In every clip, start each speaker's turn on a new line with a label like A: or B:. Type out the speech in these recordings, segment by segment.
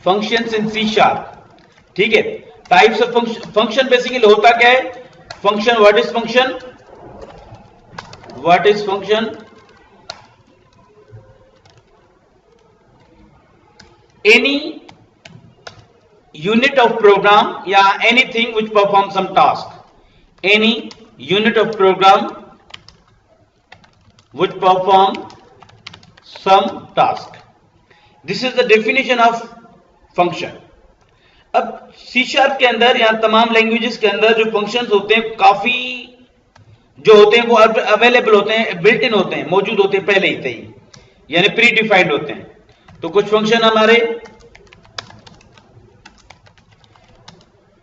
A: Functions in C sharp. ठीक है, types of function basically होता क्या है? Function, what is function? What is function? Any unit of program या anything which perform some task. Any unit of program which perform some task. This is the definition of function. अब C# के अंदर या तमाम languages के अंदर जो functions होते हैं काफी जो होते हैं वो अवेलेबल होते हैं, बिल्ट इन होते हैं, मौजूद होते हैं पहले ही, यानी प्री डिफाइंड होते हैं। तो कुछ फंक्शन हमारे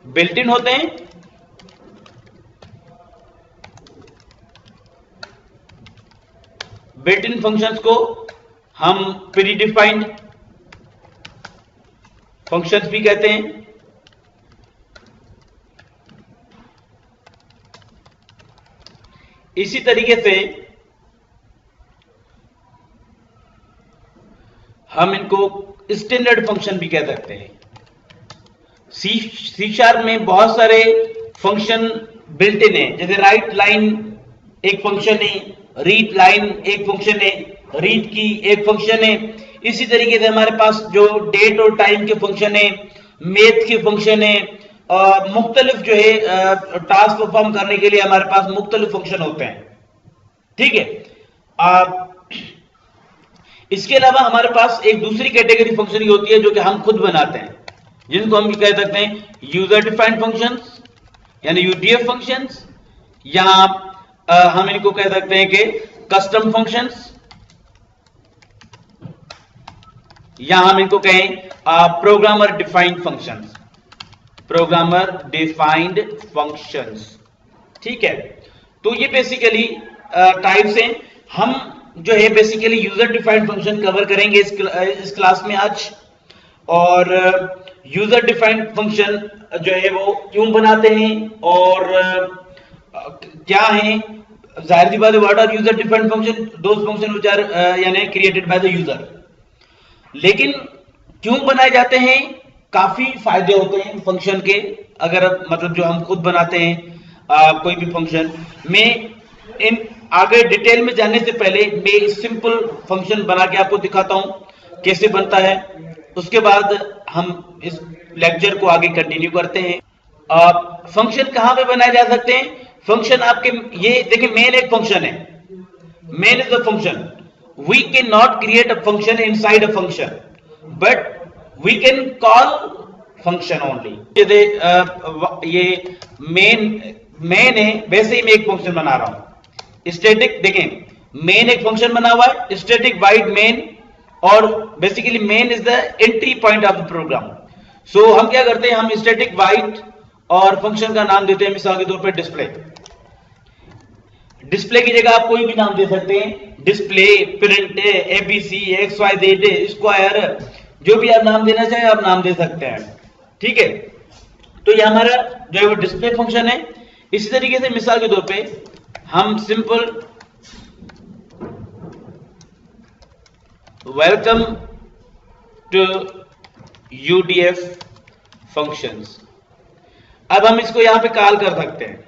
A: बिल्ट इन होते हैं, बिल्ट इन फंक्शंस को हम प्री डिफाइंड फंक्शंस भी कहते हैं। इसी तरीके से हम इनको स्टैंडर्ड फंक्शन भी कह सकते हैं। C# में बहुत सारे फंक्शन बिल्ट इन है, जैसे राइट लाइन एक फंक्शन है, रीड लाइन एक फंक्शन है, रीड की एक फंक्शन है। इसी तरीके से हमारे पास जो डेट और टाइम के फंक्शन है, मैथ के फंक्शन है, मुख्तलिफ जो है टास्क परफॉर्म करने के लिए हमारे पास मुख्तलिफ फंक्शन होते हैं। ठीक है, इसके अलावा हमारे पास एक दूसरी कैटेगरी फंक्शन की होती है जो कि हम खुद बनाते हैं, जिनको हम कह सकते हैं यूजर डिफाइंड फंक्शंस यानी यूडीएफ फंक्शंस, या हम इनको कह सकते हैं कि कस्टम फंक्शंस, या हम इनको कहें programmer defined functions. Programmer defined functions. ठीक है, तो ये बेसिकली टाइप्स हैं। हम जो है basically user defined function cover करेंगे इस क्लास में आज। और यूजर डिफाइंड फंक्शन जो है वो क्यों बनाते हैं और क्या है, जाहिर सी बात है, what are user defined function? Those function which are यानी क्रिएटेड बाय द यूजर। लेकिन क्यों बनाए जाते हैं? काफी फायदे होते हैं फंक्शन के, अगर मतलब जो हम खुद बनाते हैं कोई भी फंक्शन में। इन आगे डिटेल में जानने से पहले मैं सिंपल फंक्शन बना के आपको दिखाता हूं कैसे बनता है, उसके बाद हम इस लेक्चर को आगे कंटिन्यू करते हैं। फंक्शन कहां पे बनाए जा सकते हैं? फंक्शन आपके ये देखिए, मेन एक फंक्शन है, main is the function. We can not create a function inside a function, but we can call function only. ये मेन है, वैसे ही मैं एक फंक्शन बना रहा हूं स्टैटिक। देखें, मेन एक फंक्शन बना हुआ है, स्टैटिक वाइड मेन, और basically main is the entry point of the program. So हम क्या करते हैं, हम स्टैटिक वाइड और फंक्शन का नाम देते हैं मिसाल के तौर पर डिस्प्ले। डिस्प्ले की जगह आप कोई भी नाम दे सकते हैं, display, print, ABC, XYZ, square, जो भी आप नाम देना चाहें आप नाम दे सकते हैं। ठीक है, तो ये हमारा जो है वो डिस्प्ले फंक्शन है। इसी तरीके से मिसाल के तौर पे हम simple welcome to UDF functions, अब हम इसको यहां पे कॉल कर सकते हैं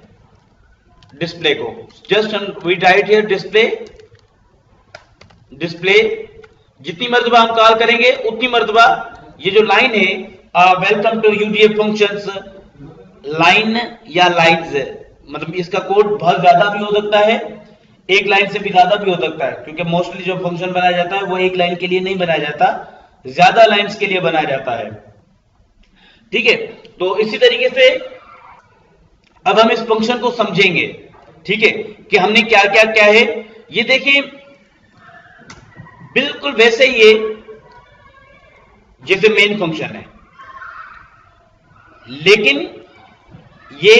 A: डिस्प्ले को। Just we write here display. Display जितनी मर्तबा हम कॉल करेंगे उतनी मर्तबा ये जो लाइन है welcome to UDF functions, line या लाइन्स, मतलब इसका कोड बहुत ज्यादा भी हो सकता है, एक लाइन से भी ज्यादा भी हो सकता है, क्योंकि मोस्टली जो फंक्शन बनाया जाता है वो एक लाइन के लिए नहीं बनाया जाता, ज्यादा लाइंस के लिए बनाया जाता है। ठीक है, तो इसी तरीके से अब हम इस फंक्शन को समझेंगे। ठीक है, कि हमने क्या क्या क्या है। ये देखिए बिल्कुल वैसे ही है जैसे मेन फंक्शन है, लेकिन ये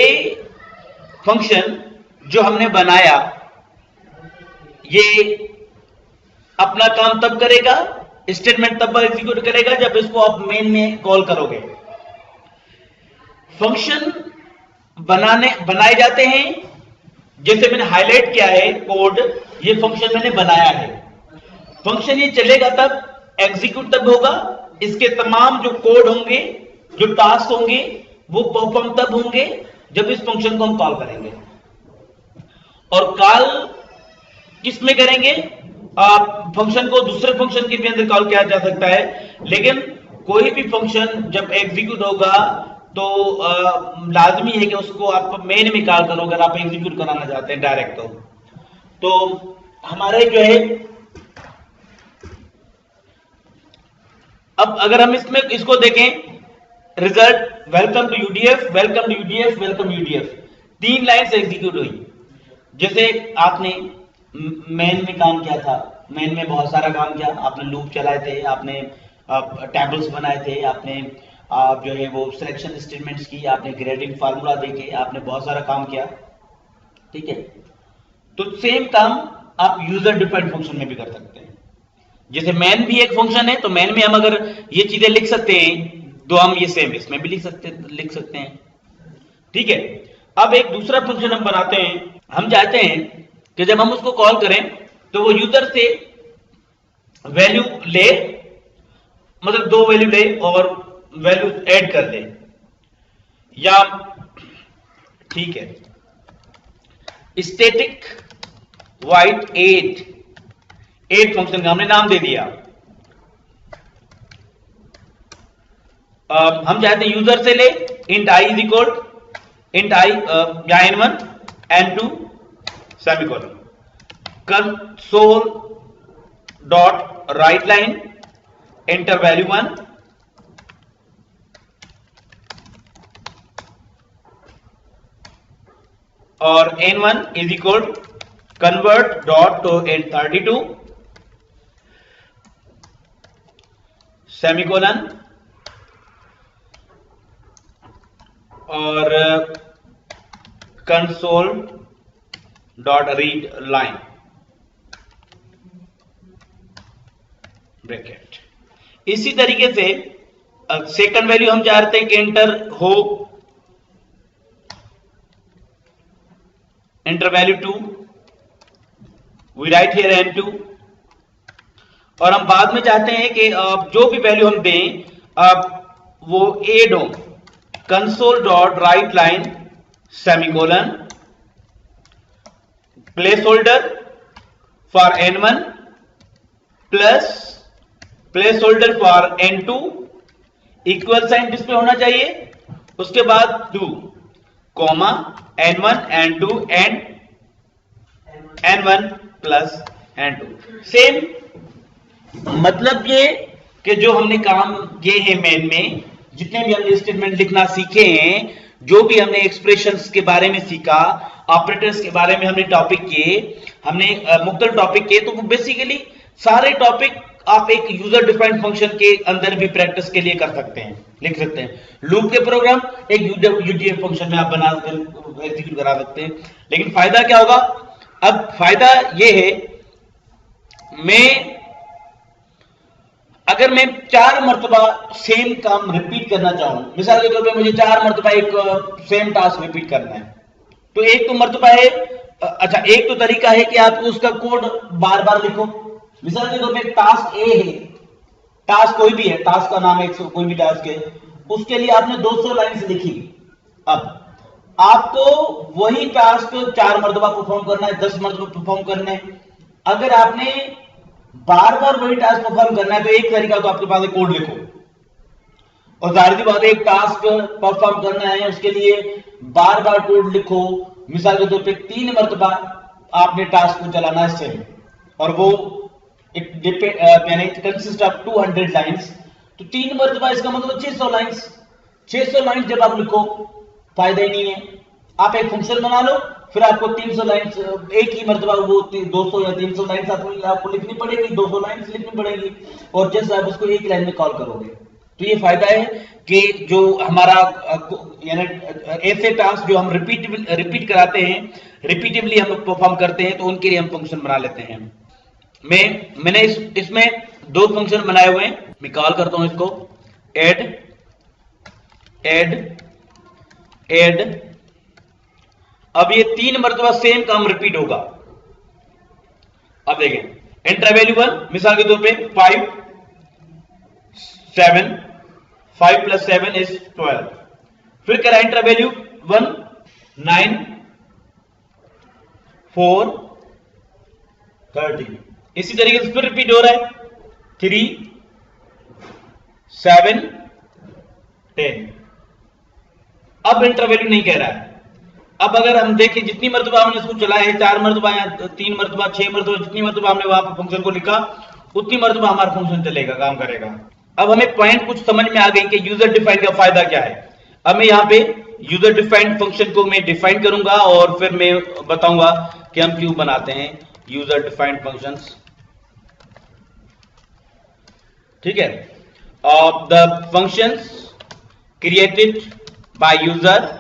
A: फंक्शन जो हमने बनाया ये अपना काम तब करेगा, स्टेटमेंट तब एग्जीक्यूट करेगा जब इसको आप मेन में कॉल करोगे। फंक्शन बनाए जाते हैं, जैसे मैंने हाईलाइट किया है कोड, ये फंक्शन मैंने बनाया है। फंक्शन ये चलेगा तब, एग्जीक्यूट तब होगा इसके तमाम जो कोड होंगे, जो टास्क होंगे, वो परफॉर्म तब होंगे जब इस फंक्शन को हम कॉल करेंगे। और कॉल किस में करेंगे? फंक्शन को दूसरे फंक्शन के भी अंदर कॉल किया जा सकता है, लेकिन कोई भी फंक्शन जब एग्जीक्यूट होगा तो लाजमी है कि उसको आप मेन में कॉल करो अगर आप एग्जीक्यूट कराना चाहते हैं डायरेक्ट। तो हमारे जो है, अब अगर हम इसमें इसको देखें, result welcome to UDF, welcome to UDF, welcome UDF, 3 line से एग्जीक्यूट हुई। जैसे आपने मेन में काम किया था, मेन में बहुत सारा काम किया, आपने लूप चलाए थे, आपने टेबल्स बनाए थे, आपने जो है वो सिलेक्शन स्टेटमेंट्स की, आपने ग्रेडिंग फार्मूला देके आपने बहुत सारा काम किया, ठीक है। तो सेम काम आप यूजर डिफाइंड फंक्शन में भी कर सकते हैं। जैसे मैन भी एक फंक्शन है, तो मैन में हम अगर ये चीजें लिख सकते हैं तो हम ये सेम इसमें भी लिख सकते हैं, ठीक है। अब एक दूसरा फंक्शन हम बनाते हैं। हम चाहते हैं कि जब हम उसको कॉल करें तो वो यूजर से वैल्यू ले, मतलब 2 वैल्यू ले और वैल्यू ऐड कर दे, या ठीक है, स्टैटिक वाइड 8 फंक्शन का हमने नाम दे दिया। हम चाहते हैं यूजर से ले int I is equal int I या n1 n2 semicolon, console dot write line enter value 1 और n1 is equal convert dot to n32 semicolon और console dot read line bracket. इसी तरीके से सेकंड वैल्यू हम चाहते हैं कि एंटर हो, enter value 2, we write here n2, और हम बाद में चाहते हैं कि जो भी वैल्यू हम दें वो एड हो, console dot write line semicolon placeholder for n1 plus placeholder for n2, equal sign display होना चाहिए, उसके बाद 2 comma n1 n2 and n1 plus n2। Same मतलब ये कि जो हमने काम किए हैं मेन में, जितने भी हमने स्टेटमेंट लिखना सीखे हैं, जो भी हमने एक्सप्रेशंस के बारे में सीखा, ऑपरेटर्स के बारे में हमने टॉपिक किए, हमने मुख्तलिफ टॉपिक किए, तो वो बेसिकली सारे टॉपिक आप एक यूजर डिफाइंड फंक्शन के अंदर भी प्रैक्टिस के लिए कर सकते हैं, लिख सकते हैं। लूप के प्रोग्राम एक यूडीएफ फंक्शन में आप बनाकर एग्जीक्यूट करा सकते हैं। लेकिन फायदा क्या होगा? अब फायदा यह है, अगर मैं 4 मरतबा सेम काम रिपीट करना चाहूं, मिसाल के तौर पे मुझे 4 मरतबा एक सेम टास्क रिपीट करना है, तो एक तो मरतबा है, अच्छा एक तो तरीका है कि आप उसका कोड बार बार लिखो। मिसाल के तौर पे टास्क ए है, टास्क कोई भी है, टास्क का नाम कोई भी टास्क है, उसके लिए आपने 200 लाइन लिखी। अब आपको वही टास्क 4 मरतबा परफॉर्म करना है, 10 मरतबा परफॉर्म करना है। अगर आपने बार बार वही टास्क परफॉर्म करना है तो एक तरीका तो आपके पास एक कोड लिखो, और जाहिर सी बात है एक टास्क परफॉर्म करना है उसके लिए बार बार कोड लिखो। मिसाल के तौर पे 3 मरतबा आपने टास्क को चलाना है सेम, और वो यानी कंसिस्ट ऑफ 200 लाइंस, तो 3 मरतबा इसका मतलब 600 लाइंस। 600 लाइंस जब आप लिखो फायदा ही नहीं है। आप एक फंक्शन बना लो, फिर आपको 300 लाइंस एक ही मरतबा वो 200 या 300 लाइंस आपको लिखनी पड़ेगी, 200 लाइंस लिखनी पड़ेगी, और जैसे आप उसको एक लाइन में कॉल करोगे। तो ये फायदा है कि जो हमारा यानी ऐसे टास्क जो हम रिपीट कराते हैं, रिपीटिवली हम परफॉर्म करते हैं, तो उनके लिए हम फंक्शन बना लेते हैं। मैंने इसमें 2 फंक्शन बनाए हुए हैं, मैं कॉल करता हूं इसको एड। अब ये 3 मरतबा सेम काम रिपीट होगा। अब देखें, एंटर वैल्यू 1, मिसाल के तौर पे 5 7, 5 plus 7 is 12. फिर करा एंटर वैल्यू 1, 9, 4, 13. इसी तरीके से फिर रिपीट हो रहा है 3, 7, 10. अब एंटर वैल्यू नहीं कह रहा है. अब अगर हम देखें जितनी मर्तबा हमने इसको चलाया है, 4 मर्तबा या 3 मर्तबा, 6 मर्तबा, जितनी मर्तबा हमने वहां पर फंक्शन को लिखा उतनी मर्तबा हमारा फंक्शन चलेगा, काम करेगा. अब हमें पॉइंट कुछ समझ में आ गई कि यूजर डिफाइंड का फायदा क्या है. अब मैं यहाँ पे यूजर डिफाइंड फंक्शन को मैं डिफाइन करूंगा और फिर मैं बताऊंगा कि हम क्यों बनाते हैं यूजर डिफाइंड फंक्शंस. ठीक है. The functions created by user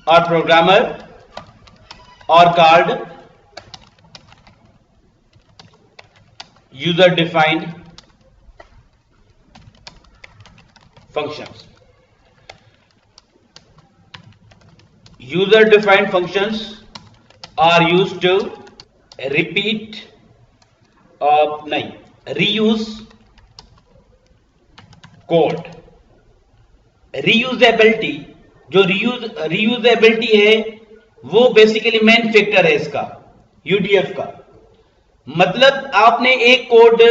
A: or programmer or called user defined functions. User defined functions are used to repeat reuse code. Reusability, जो रीयूजेबिलिटी है वो बेसिकली मेन फैक्टर है इसका, यूडीएफ का. मतलब आपने एक कोड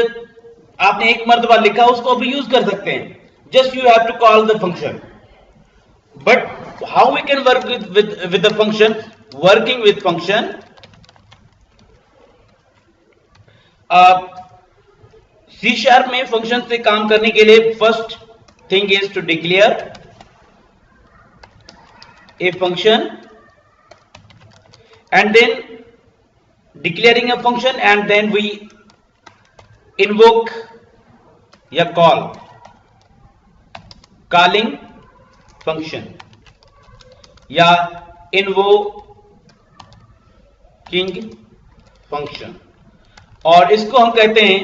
A: आपने एक मर्तबा लिखा, उसको अभी यूज कर सकते हैं. Just you have to call the function. But how we can work with the function? Working with function, C# में फंक्शन से काम करने के लिए first thing is to declare a function, and then declaring a function, and then we invoke या calling function या invoking function. और इसको हम कहते हैं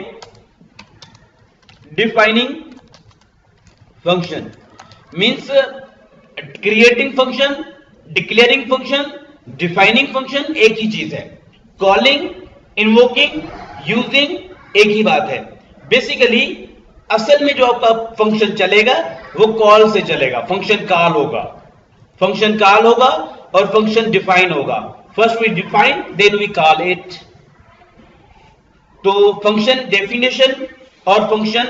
A: defining function. Means creating function, declaring function, defining function एक ही चीज है. कॉलिंग, इन्वोकिंग, यूजिंग एक ही बात है. बेसिकली असल में जो आपका फंक्शन चलेगा वो कॉल से चलेगा. फंक्शन कॉल होगा और फंक्शन डिफाइन होगा. First we define, then we call it. तो फंक्शन डेफिनेशन और फंक्शन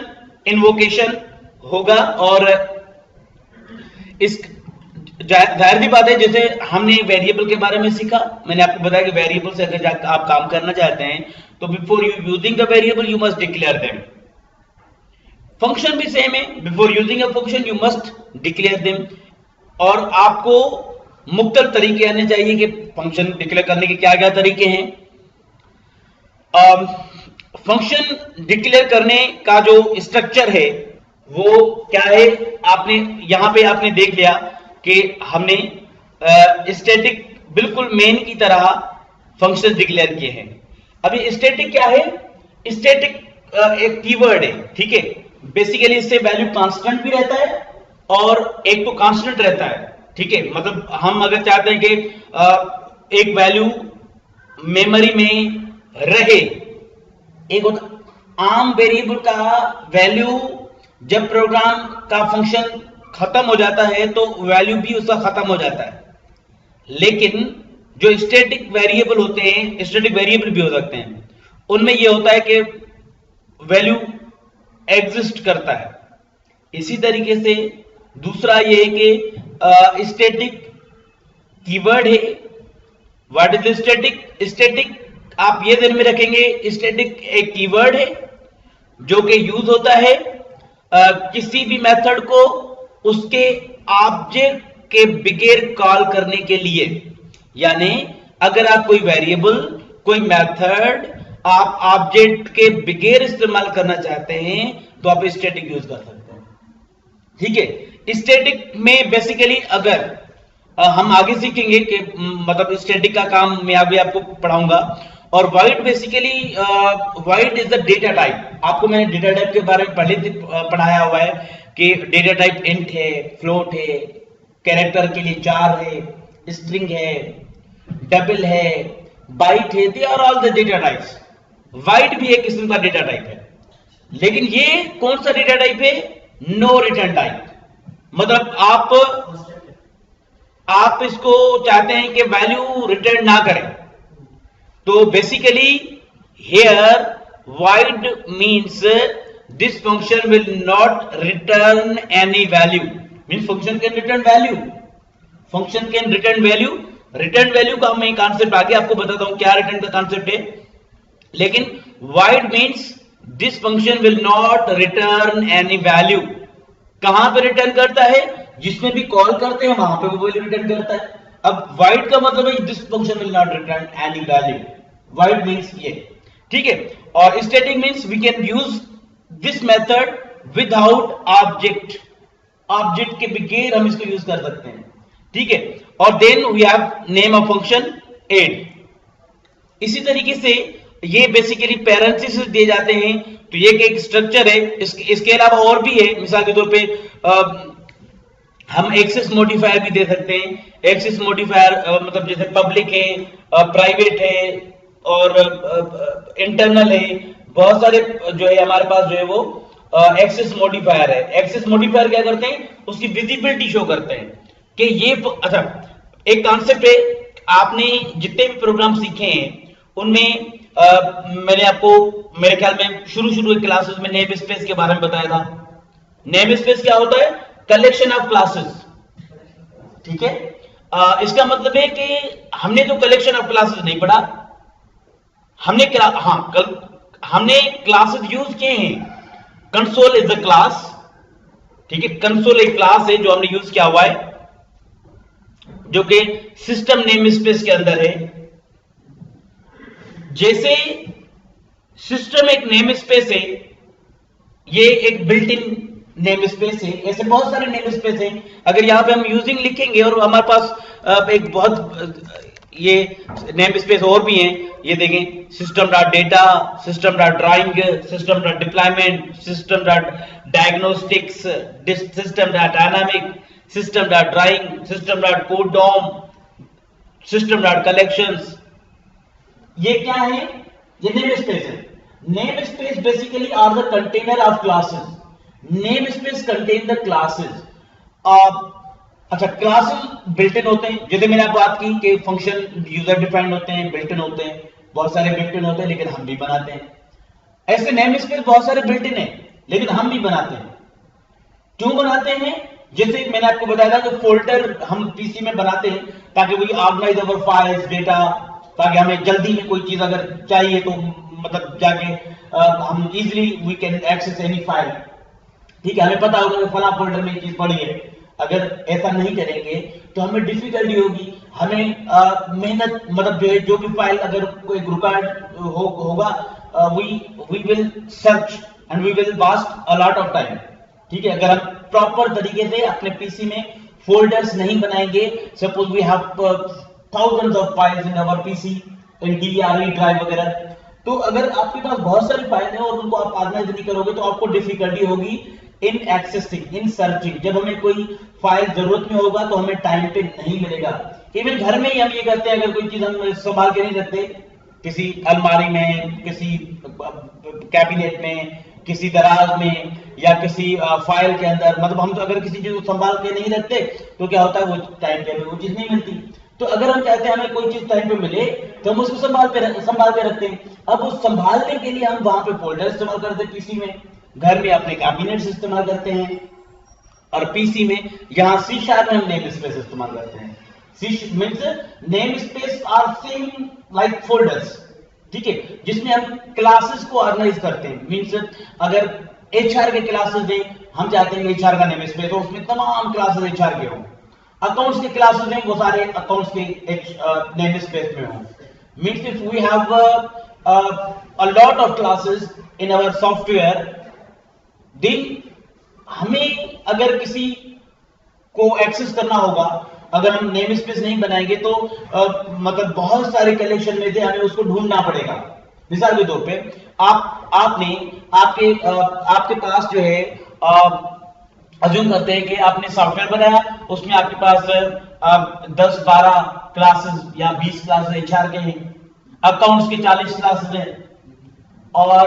A: इन्वोकेशन होगा. और इस जाहिर सी बात है, जैसे हमने वेरिएबल के बारे में सीखा, मैंने आपको बताया कि वेरिएबल से अगर आप काम करना चाहते हैं तो before you using the variable you must declare them. Function भी सेम है, before using a function you must declare them. और आपको मुख्तलिफ तरीके आने चाहिए कि फंक्शन डिक्लेयर करने के क्या क्या तरीके हैं. फंक्शन डिक्लेयर करने का जो स्ट्रक्चर है वो क्या है, आपने यहां पे आपने देख लिया कि हमने स्टैटिक बिल्कुल मेन की तरह फंक्शन डिक्लेयर किए हैं. अभी स्टैटिक क्या है? स्टैटिक एक कीवर्ड है. ठीक है. बेसिकली इससे वैल्यू कांस्टेंट भी रहता है और एक तो कांस्टेंट रहता है. ठीक है. मतलब हम अगर चाहते हैं कि एक वैल्यू मेमोरी में रहे, एक आम वेरिएबल का वैल्यू जब प्रोग्राम का फंक्शन खत्म हो जाता है तो वैल्यू भी उसका खत्म हो जाता है. लेकिन जो स्टैटिक वेरिएबल होते हैं, स्टैटिक वेरिएबल भी हो सकते हैं, उनमें यह होता है कि वैल्यू एग्जिस्ट करता है. इसी तरीके से दूसरा यह है कि स्टैटिक कीवर्ड है. What is static? स्टैटिक आप ये ध्यान में रखेंगे, स्टैटिक एक कीवर्ड है जो कि यूज होता है किसी भी मेथड को उसके ऑब्जेक्ट के बगैर कॉल करने के लिए. यानी अगर आप कोई वेरिएबल, कोई मेथड आप ऑब्जेक्ट के बगैर इस्तेमाल करना चाहते हैं तो आप स्टैटिक यूज कर सकते हैं. ठीक है. स्टैटिक में बेसिकली अगर हम आगे सीखेंगे कि मतलब स्टैटिक का काम मैं अभी आपको पढ़ाऊंगा. और void basically void is the data type. आपको मैंने डेटा टाइप के बारे में पहले पढ़ाया हुआ है कि डेटा टाइप इंट है, फ्लोट है, कैरेक्टर के लिए चार है, स्ट्रिंग है, डबल है, बाइट है. They are all the data types. Wide भी एक किस्म का डेटा टाइप है. लेकिन ये कौन सा डेटा टाइप है? नो रिटर्न टाइप, मतलब आप इसको चाहते हैं कि वैल्यू रिटर्न ना करें। तो basically here void means this function will not return any value, means function can return value, function can return value। Return value का मैं कॉन्सेप्ट आगे आपको बताता हूं क्या रिटर्न का कॉन्सेप्ट है। लेकिन void means this function will not return any value, कहां पे रिटर्न करता है, जिसमें भी कॉल करते हैं वहां पे वो वैल्यू रिटर्न करता है। अब void का मतलब है this function will not return any value, void means ये, ठीक है। और static means we can use this method without object, object के बगैर हम इसको यूज कर सकते हैं, ठीक है। और then we have name of function add. इसी तरीके से ये बेसिकली पैरेंथेसिस दिए जाते हैं, तो ये एक स्ट्रक्चर है। इसके अलावा और भी है, मिसाल के तौर पे हम एक्सेस मॉडिफायर भी दे सकते हैं। एक्सेस मॉडिफायर मतलब जैसे पब्लिक है, प्राइवेट है और इंटरनल है, बहुत सारे जो है हमारे पास जो है वो एक्सेस मॉडिफायर है। एक्सेस मॉडिफायर क्या करते हैं, उसकी विजिबिलिटी शो करते हैं कि ये अच्छा एक कॉन्सेप्ट है। आपने जितने भी प्रोग्राम सीखे हैं उनमें मैंने आपको मेरे ख्याल में शुरू के क्लासेस में नेम स्पेस के बारे में बताया था। नेम स्पेस क्या होता है, कलेक्शन ऑफ क्लासेस, ठीक है। इसका मतलब है कि हमने तो कलेक्शन ऑफ क्लासेस नहीं पढ़ा, हमने क्लासेस यूज किए हैं। कंसोल इज अ क्लास, ठीक है, कंसोल एक क्लास है जो हमने यूज किया हुआ है, जो कि सिस्टम नेम स्पेस के अंदर है। जैसे सिस्टम एक नेम स्पेस है, ये एक बिल्ट इन नेम स्पेस है, ऐसे बहुत सारे नेम स्पेस हैं। अगर यहां पे हम यूजिंग लिखेंगे और हमारे पास एक बहुत ये नेम स्पेस और भी हैं, ये देखें, system dot data, system dot drawing, system dot deployment, system dot diagnostics, system dot dynamic, system dot drawing, system dot code dom, system dot collections. ये क्या है, ये नेम स्पेस है। Name space basically are the container of classes. Name space contain the classes. अच्छा, classes built in होते हैं, जैसे मैंने आपको बात की कि फंक्शन यूजर डिफाइंड होते हैं, बिल्ट इन होते हैं, बहुत सारे बिल्ट इन होते हैं, लेकिन हम भी बनाते हैं। ऐसे नेम स्पेस बहुत सारे बिल्ट इन है, लेकिन हम भी बनाते हैं। क्यों बनाते हैं, जैसे मैंने आपको बताया था कि फोल्डर हम पीसी में बनाते हैं ताकि वो ऑर्गेनाइज अवर फाइल्स, डेटा, ताकि हमें जल्दी में कोई चीज अगर चाहिए तो मतलब जाके हम easily we can access any file, ठीक है। हमें पता होगा कि फला फोल्डर में चीज पड़ी है। अगर ऐसा नहीं करेंगे तो हमें डिफिकल्टी होगी, हमें मेहनत, मतलब जो भी फाइल अगर कोई रिक्वायर्ड होगा, we will search and we will waste a lot of time, ठीक है। अगर हम प्रॉपर तरीके से अपने पीसी में फोल्डर्स नहीं बनाएंगे, suppose we have thousands of files in our PC, in DRE drive वगैरह, तो अगर आपके पास बहुत सारी फाइल है और उनको आप ऑर्गेनाइज नहीं करोगे तो आपको डिफिकल्टी होगी इन एक्सेसिंग, इन सर्चिंग। जब हमें कोई फाइल जरूरत में होगा तो हमें टाइम पे नहीं मिलेगा। इवन घर में ही हम ये करते हैं, अगर कोई चीज हम संभाल के नहीं रखते, किसी अलमारी में, किसी कैबिनेट में, किसी दराज में या किसी फाइल के अंदर, मतलब हम तो अगर किसी चीज को संभाल के नहीं रखते तो क्या होता है, वो टाइम पे हमें वो चीज नहीं मिलती। तो अगर हम चाहते हैं हमें कोई चीज टाइम पे मिले तो हम उसको संभाल के रखते हैं। अब उस संभालने के लिए हम वहां पे फोल्डर इस्तेमाल करते हैं, पीसी में, घर में अपने कैबिनेट्स इस्तेमाल करते हैं, और पीसी में यहाँ C# में हम नेम स्पेस इस्तेमाल करते हैं। C means name space are same like folders, ठीक है, जिसमें हम क्लासेस को ऑर्गेनाइज करते हैं। मींस अगर HR के क्लासेस दें, हम चाहते हैं HR का नेम स्पेस हो, उसमें तमाम क्लासेस HR के हों। अकाउंट्स के क्लासेस हैं, वो सारे अकाउंट्स के नेम स्पेस में हों। Means if we have a lot of classes in our software, then हमें अगर किसी को एक्सेस करना होगा, अगर हम नेम स्पेस नहीं बनाएंगे तो मतलब बहुत सारे कलेक्शन में से हमें उसको ढूंढना पड़ेगा। मिसाल के तौर पे आपके पास जो है, अज्यूम करते हैं कि आपने सॉफ्टवेयर बनाया, उसमें आपके पास 10-12 क्लासेस या 20 क्लासेस HR के हैं, अकाउंट्स के 40 क्लासेस हैं, और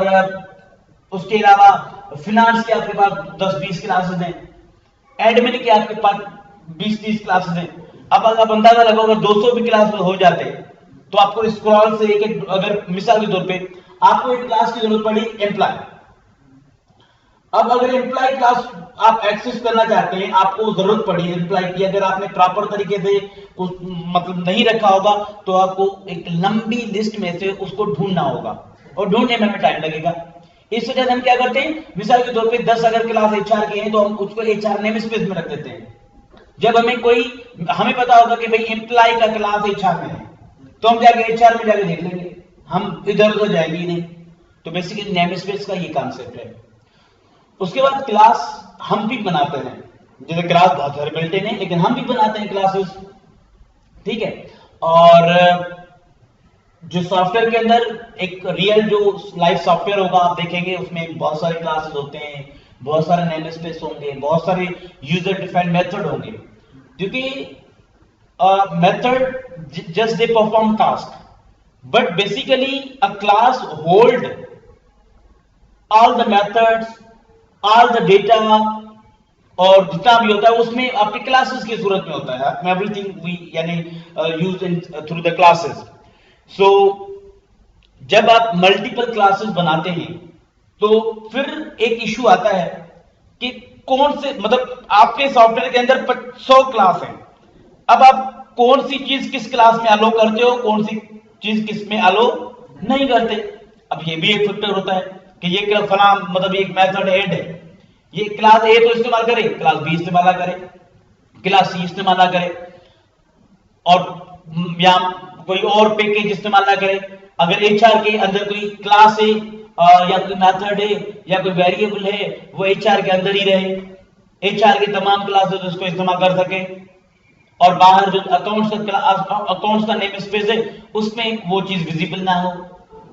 A: उसके अलावा फिनांस के आपके पास 10-20 क्लासेस हैं, एडमिन के आपके पास 20-30 क्लासेस हैं। अब अगर आप अंदाजा लगाओ अगर 200 भी क्लास हो जाते तो आपको स्क्रॉल से एक अगर मिसाल के तौर पे आपको एक क्लास की जरूरत पड़ी एम्प्लॉय। अब अगर एम्प्लॉय क्लास आप एक्सेस करना चाहते हैं, आपको जरूरत पड़ी एम्प्लॉय की, अगर आपने प्रॉपर तरीके से उस मतलब नहीं रखा होगा तो आपको एक लंबी लिस्ट में से उसको ढूंढना होगा और ढूंढने में हमें टाइम लगेगा। इस वजह से हम क्या करते हैं, मिसाल के तौर पे 10 अगर क्लास एचआर की है तो हम उसको एचआर नेम स्पेस में रख देते हैं। जब हमें पता होगा कि भाई एम्प्लॉय का क्लास एचआर में है तो हम जाके एचआर में जाके देख लेंगे, हम इधर उधर जाएंगे ही नहीं। तो बेसिकली नेम स्पेस का ये कॉन्सेप्ट है। उसके बाद क्लास हम भी बनाते हैं, जैसे क्लास बहुत सारे बिल्ट-इन है लेकिन हम भी बनाते हैं क्लासेस, ठीक है। और जो सॉफ्टवेयर के अंदर एक रियल जो लाइव सॉफ्टवेयर होगा आप देखेंगे उसमें बहुत सारे क्लासेस होते हैं, बहुत सारे नेम स्पेस होंगे, बहुत सारे यूजर डिफाइंड मेथड होंगे, क्योंकि method just they perform task but basically a class hold all the methods, all the data, और जितना भी होता है उसमें आपके क्लासेस की सूरत में होता है, एवरीथिंग वी यानी use in through the classes. So जब आप मल्टीपल क्लासेस बनाते हैं तो फिर एक इश्यू आता है कि कौन से मतलब आपके सॉफ्टवेयर के अंदर 100 क्लास हैं, अब आप कौन सी चीज किस क्लास में अलो करते हो, कौन सी चीज किस में अलो नहीं करते। अब ये भी एक फैक्टर होता है कि ये फला मतलब एक मेथड ऐड है, ये क्लास ए तो इस्तेमाल करे, क्लास बी इस्तेमाल करे, क्लास सी इस्तेमाल ना करे, और या कोई और पैकेज इस्तेमाल ना करे। अगर एचआर के अंदर कोई क्लास है या कोई मेथड है या कोई वेरिएबल है वो एचआर के अंदर ही रहे, एचआर की तमाम क्लासेस उसको इस्तेमाल कर सके, और बाहर जो अकाउंट्स का नेम स्पेस है उसमें वो चीज विजिबल ना हो।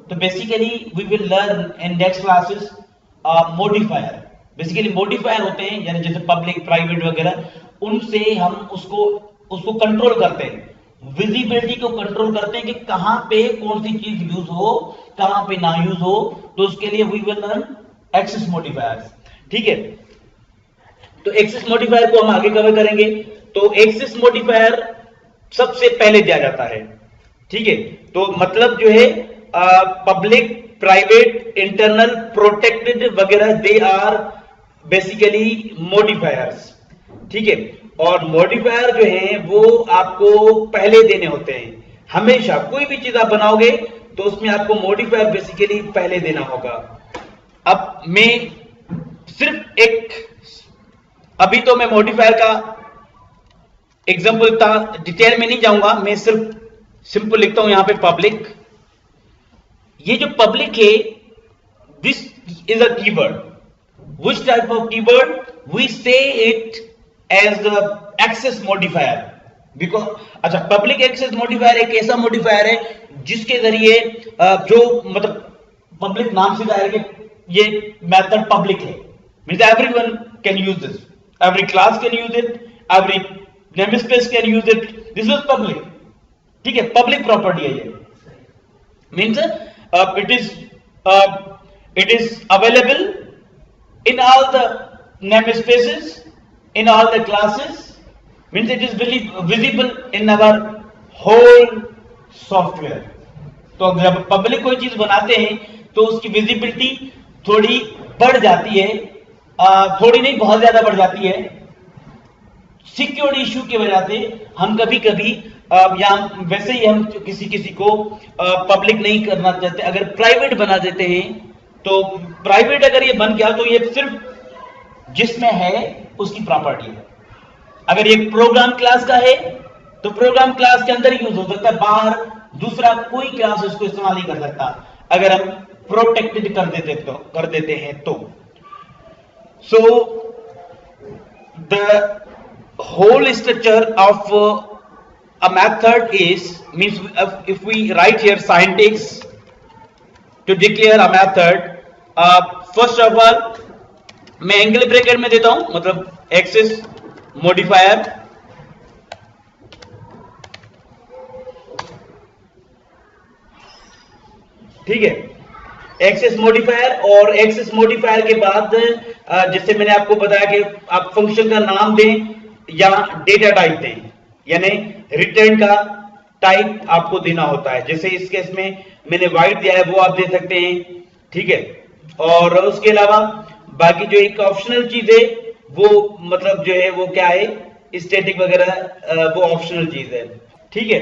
A: तो basically we will learn in next classes modifier. Basically modifier होते हैं यानी जैसे पब्लिक प्राइवेट वगैरह, उनसे हम उसको कंट्रोल करते हैं, विजिबिलिटी को कंट्रोल करते हैं कि कहां पे कौन सी चीज यूज हो कहां पे ना यूज हो। तो उसके लिए we will learn access modifiers, ठीक है। तो एक्सेस मॉडिफायर को हम आगे कवर करेंगे। तो एक्सेस मॉडिफायर सबसे पहले दिया जाता है, ठीक है। तो मतलब जो है पब्लिक प्राइवेट इंटरनल प्रोटेक्टेड वगैरह दे आर बेसिकली मॉडिफायर्स, ठीक है। और मॉडिफायर जो है वो आपको पहले देने होते हैं, हमेशा कोई भी चीज आप बनाओगे तो उसमें आपको मॉडिफायर बेसिकली पहले देना होगा। अब मैं सिर्फ अभी तो मैं मॉडिफायर का एग्जांपल इतना डिटेल में नहीं जाऊंगा, मैं सिर्फ सिंपल लिखता हूं यहां पे पब्लिक। ये जो पब्लिक है this is a keyword, which type of keyword we say it as the access modifier because अच्छा पब्लिक एक्सेस मॉडिफायर एक ऐसा मॉडिफायर है जिसके जरिए जो मतलब पब्लिक नाम से जाहिर है कि ये मेथड पब्लिक है, means everyone can use this, every class can use it, every namespace can use it, this is public, ठीक है। पब्लिक प्रॉपर्टी है ये, means it is available in all the namespaces, in all the classes, means it is visible in our whole software। तो जब public कोई चीज बनाते हैं तो उसकी विजिबिलिटी थोड़ी बढ़ जाती है, थोड़ी नहीं बहुत ज्यादा बढ़ जाती है। सिक्योरिटी इश्यू की वजह से हम कभी कभी या वैसे ही हम किसी को पब्लिक नहीं करना चाहते, अगर प्राइवेट बना देते हैं तो प्राइवेट अगर ये बन गया तो ये सिर्फ जिसमें है उसकी प्रॉपर्टी है। अगर ये प्रोग्राम क्लास का है तो प्रोग्राम क्लास के अंदर ही यूज हो सकता है, बाहर दूसरा कोई क्लास उसको इस्तेमाल नहीं कर सकता अगर हम प्रोटेक्टेड कर देते हैं तो। So the whole structure of a method is means if we write here syntax to declare a method, first of all मैं एंगल ब्रैकेट में देता हूं मतलब एक्सेस मॉडिफायर, ठीक है। एक्सेस मॉडिफायर, और एक्सेस मॉडिफायर के बाद जैसे मैंने आपको बताया कि आप फंक्शन का नाम दें या डेटा टाइप दें, यानी रिटर्न का टाइप आपको देना होता है। जैसे इस केस में मैंने वाइड दिया है, वो आप दे सकते हैं, ठीक है। और उसके अलावा बाकी जो एक ऑप्शनल चीज है वो मतलब जो है वो क्या है, स्टैटिक वगैरह, वो ऑप्शनल चीज है, ठीक है।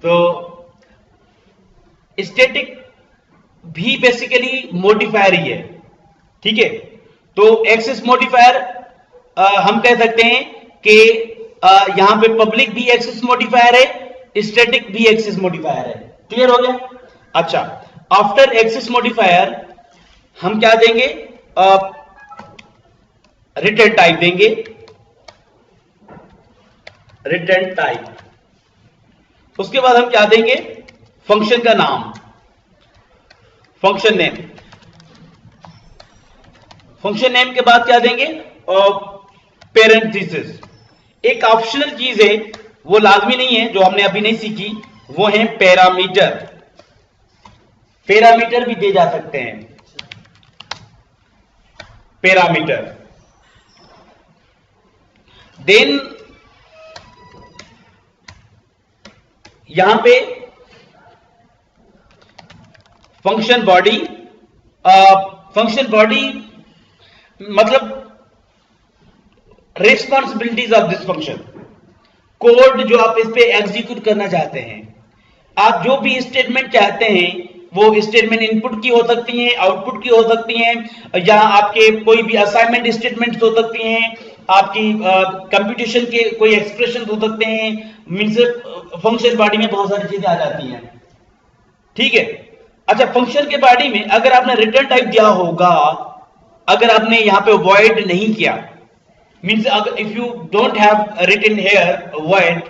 A: तो स्टैटिक भी बेसिकली मॉडिफायर ही है, ठीक है। तो एक्सेस मॉडिफायर हम कह सकते हैं कि यहां पे पब्लिक भी एक्सेस मॉडिफायर है, स्टैटिक भी एक्सेस मॉडिफायर है। क्लियर हो गया? अच्छा, आफ्टर एक्सेस मॉडिफायर हम क्या देंगे, रिटर्न टाइप देंगे, रिटर्न टाइप। उसके बाद हम क्या देंगे, फंक्शन का नाम, फंक्शन नेम। फंक्शन नेम के बाद क्या देंगे, पेरेंथेसिस। एक ऑप्शनल चीज है, वो लाजमी नहीं है, जो हमने अभी नहीं सीखी, वो है पैरामीटर। पैरामीटर भी दे जा सकते हैं, पैरामीटर। देन यहां पे फंक्शन बॉडी, फंक्शन बॉडी मतलब responsibilities of this function, code जो आप इस पे एग्जीक्यूट करना चाहते हैं। आप जो भी स्टेटमेंट चाहते हैं वो स्टेटमेंट इनपुट की हो सकती हैं, आउटपुट की हो सकती हैं, या आपके कोई भी असाइनमेंट स्टेटमेंट्स हो सकती हैं, आपकी कंप्यूटेशन के कोई एक्सप्रेशन हो सकते हैं। मीन्स फंक्शन बॉडी में बहुत सारी चीजें आ जाती हैं, ठीक है। अच्छा, फंक्शन के बॉडी में अगर आपने रिटर्न टाइप दिया होगा, अगर आपने यहां पे वॉइड नहीं किया, मीन्स अगर if you don't have written here void,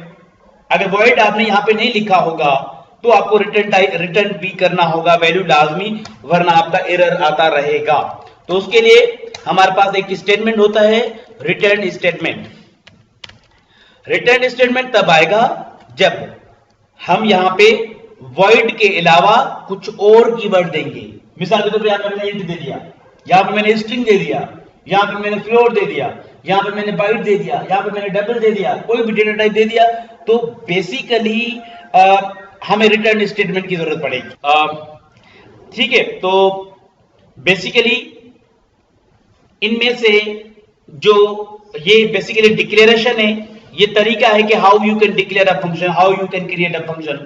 A: अगर वॉइड आपने यहां पे नहीं लिखा होगा तो आपको रिटर्न टाइप रिटर्न भी करना होगा वैल्यू लाजमी, वरना आपका एरर आता रहेगा। तो उसके लिए हमारे पास एक स्टेटमेंट होता है, रिटर्न स्टेटमेंट। रिटर्न स्टेटमेंट तब आएगा जब हम यहां पे वॉइड के अलावा कुछ और कीवर्ड देंगे। मिसाल के तौर पर यहां पर मैंने इंट दे दिया, यहां पे मैंने स्ट्रिंग दे दिया, यहां पे मैंने फ्लोट दे दिया, यहां पे मैंने बाइट दे दिया, यहां पे मैंने डबल दे दिया, कोई भी डेटा टाइप दे दिया, तो बेसिकली हमें रिटर्न स्टेटमेंट की जरूरत पड़ेगी, ठीक है। तो बेसिकली इनमें से जो ये बेसिकली डिक्लेरेशन है, ये तरीका है कि how you can declare a function, how you can create a function.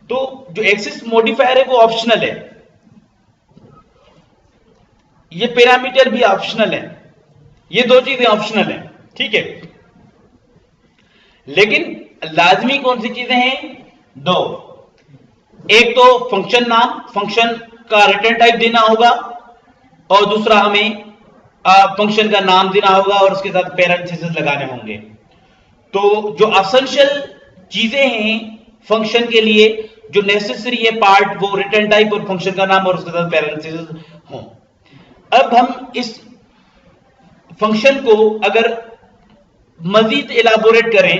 A: तो जो एक्सेस मॉडिफायर है वो ऑप्शनल है, ये पैरामीटर भी ऑप्शनल है, ये दो चीजें ऑप्शनल हैं, ठीक है। लेकिन लाजमी कौन सी चीजें हैं, दो। एक तो फंक्शन नाम, फंक्शन का रिटर्न टाइप देना होगा, और दूसरा हमें फंक्शन का नाम देना होगा और उसके साथ पैरेंथेसिस लगाने होंगे। तो जो एसेंशियल चीजें हैं फंक्शन के लिए, जो नेसेसरी है पार्ट, वो रिटर्न टाइप और फंक्शन का नाम और उसके साथ पैरेंथेसिस हो। अब हम इस फंक्शन को अगर मजीद इलाबोरेट करें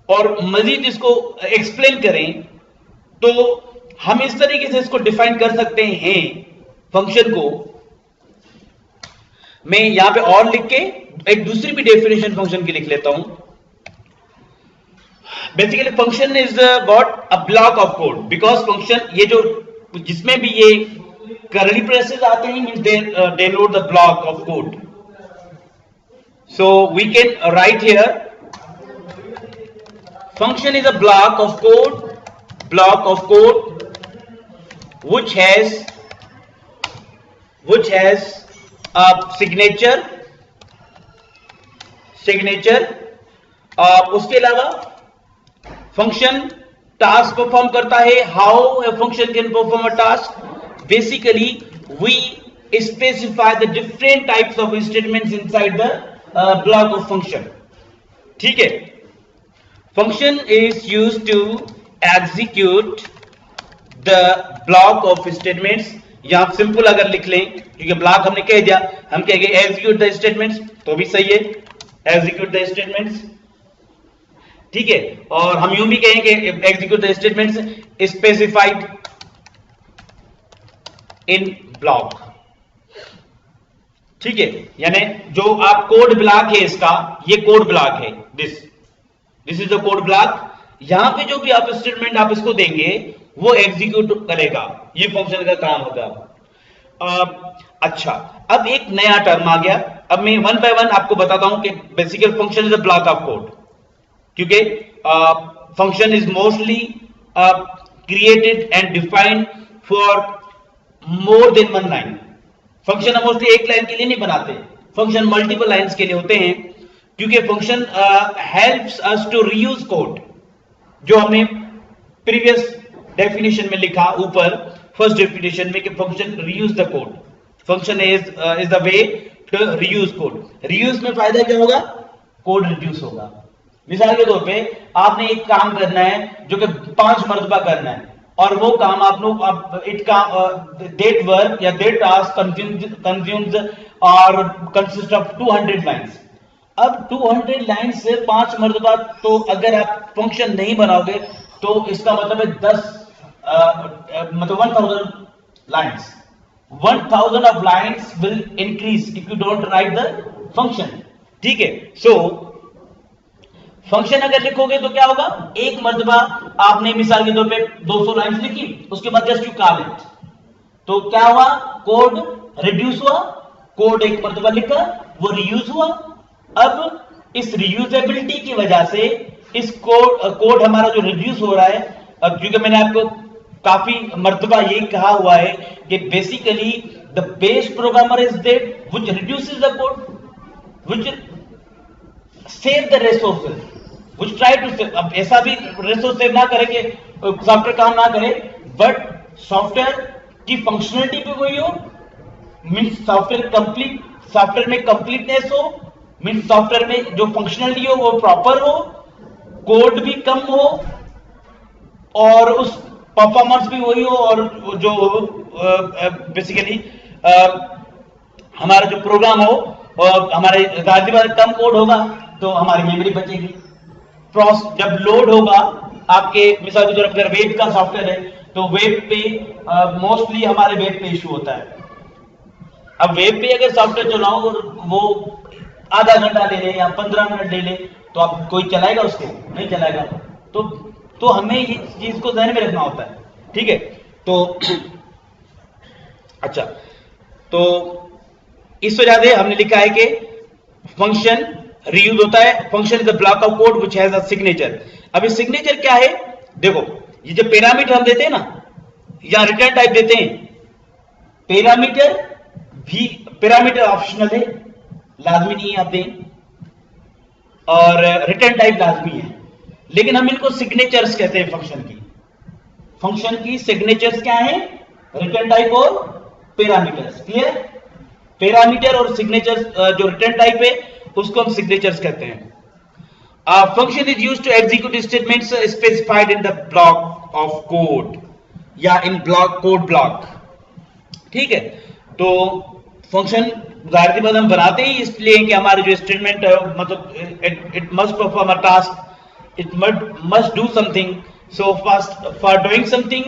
A: और मजीद इसको एक्सप्लेन करें, तो हम इस तरीके से इसको डिफाइन कर सकते हैं फंक्शन को। मैं यहां पे और लिख के एक दूसरी भी डेफिनेशन फंक्शन की लिख लेता हूं। Basically function is what, a block of code. Because function, ये जो जिसमें भी ये करली ब्रेसेस आते हैं, means they denote the block of code. So we can write here function is a block of code which has a signature। उसके अलावा फंक्शन टास्क परफॉर्म करता है। How a function can perform a task, basically we specify the different types of statements inside the block of function, ठीक है। function is used to execute the block of statements। यहां simple अगर लिख लें, क्योंकि block हमने कह दिया, हम कहेंगे execute the statements, तो भी सही है, execute the statements, ठीक है। और हम यूं भी कहेंगे execute the statements specified in block. ठीक है, यानी जो आप कोड ब्लॉक है इसका, ये कोड ब्लॉक है, this is the code block. यहां पे जो भी आप स्टेटमेंट आप इसको देंगे वो एग्जीक्यूट करेगा, ये फंक्शन का काम होगा। अच्छा, अब एक नया टर्म आ गया। अब मैं वन बाय वन आपको बताता हूं कि basically function is a block of code, क्योंकि function is mostly created and defined for more than one line. Function हम मोस्टली एक लाइन के लिए नहीं बनाते, फंक्शन मल्टीपल लाइंस के लिए होते हैं, क्योंकि function helps us to reuse code. जो हमने प्रीवियस डेफिनेशन में लिखा ऊपर, फर्स्ट डेफिनेशन में, कि function reuse the code. Function is the way to reuse code. Reuse में फायदा क्या होगा? कोड रिड्यूस होगा। मिसाल के तौर पे आपने एक काम करना है जो कि 5 मरतबा करना है, और वो काम आप लोग इट का डेट वर्क या डेट टास्क कंज्यूम्स और कंसिस्ट ऑफ 200 लाइंस। अब 200 लाइंस से 5 मरतबा, तो अगर आप फंक्शन नहीं बनाओगे तो इसका मतलब है 1000 lines. 1000 of lines will increase if you don't write the function। ठीक है, सो फंक्शन अगर लिखोगे तो क्या होगा? एक मर्तबा आपने मिसाल के तौर पे 200 लाइंस लिखी, उसके बाद जस्ट यू कॉल इट, तो क्या हुआ? कोड रिड्यूस हुआ। कोड एक मर्तबा लिखा, वो रीयूज हुआ। अब इस रीयूजेबिलिटी की वजह से इस कोड हमारा जो रिड्यूस हो रहा है, क्योंकि मैंने आपको काफी मर्तबा ये कहा हुआ है कि basically the best programmer is that which reduces the code, which save the resources, which try to save. अब ऐसा भी रिसोर्स सेव ना करे कि सॉफ्टवेयर काम ना करे, बट सॉफ्टवेयर की फंक्शनलिटी पे वही हो, मींस सॉफ्टवेयर कंप्लीट, सॉफ्टवेयर में कंप्लीटनेस हो, मींस सॉफ्टवेयर में जो फंक्शनलिटी हो वो प्रॉपर हो, कोड भी कम हो, और उस परफॉर्मेंस भी वही हो, और जो बेसिकली हमारा जो प्रोग्राम हो और हमारे कम कोड होगा तो हमारी मेमोरी बचेगी। जब लोड होगा आपके, मिसाल के तौर पर वेब का सॉफ्टवेयर है तो वेब पे मोस्टली हमारे वेब पे इशू होता है। अब वेब पे अगर सॉफ्टवेयर चलाओ और वो आधा घंटा ले ले या 15 मिनट ले ले, तो आप कोई चलाएगा उसको? नहीं चलाएगा। तो हमें ये चीज को ध्यान में रखना होता है। ठीक है, तो अच्छा, तो इस वजह से हमने लिखा है कि फंक्शन रीयूज होता है। Function is the block of code which has a signature. अब इस सिग्नेचर क्या है? देखो, ये जो पैरामीटर हम देते हैं ना, या रिटर्न टाइप देते हैं, पैरामीटर ऑप्शनल है, लाजमी नहीं है आप दें, और रिटर्न टाइप लाजमी है, लेकिन हम इनको सिग्नेचर्स कहते हैं। फंक्शन की सिग्नेचर्स क्या है? रिटर्न टाइप और पैरामीटर्स। क्लियर? पैरामीटर और सिग्नेचर्स, जो रिटर्न टाइप है उसको हम सिग्नेचर्स कहते हैं। Function is used to execute statements specified in the block of code या इन कोड ब्लॉक। ठीक है, तो फंक्शन जाहिर सी बात हम बनाते ही इसलिए कि हमारे जो स्टेटमेंट है, मतलब it must perform a task, it must do something. So first, for doing something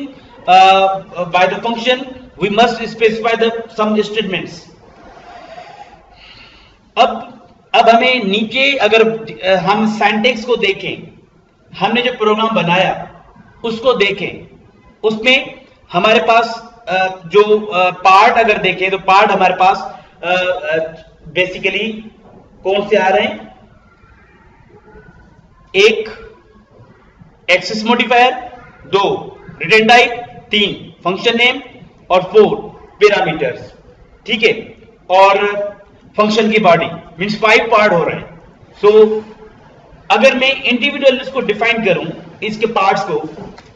A: by the function, we must specify some statements. अब हमें नीचे अगर हम सिंटैक्स को देखें, हमने जो प्रोग्राम बनाया उसको देखें, उसमें हमारे पास जो पार्ट अगर देखें तो पार्ट हमारे पास बेसिकली कौन से आ रहे हैं? एक access modifier, 2 return type, 3 function name, और 4 पैरामीटर्स। ठीक है, और फंक्शन की बॉडी, मींस 5 पार्ट हो रहे हैं। सो अगर मैं इंडिविजुअल इसको डिफाइन करूं, इसके पार्ट्स को,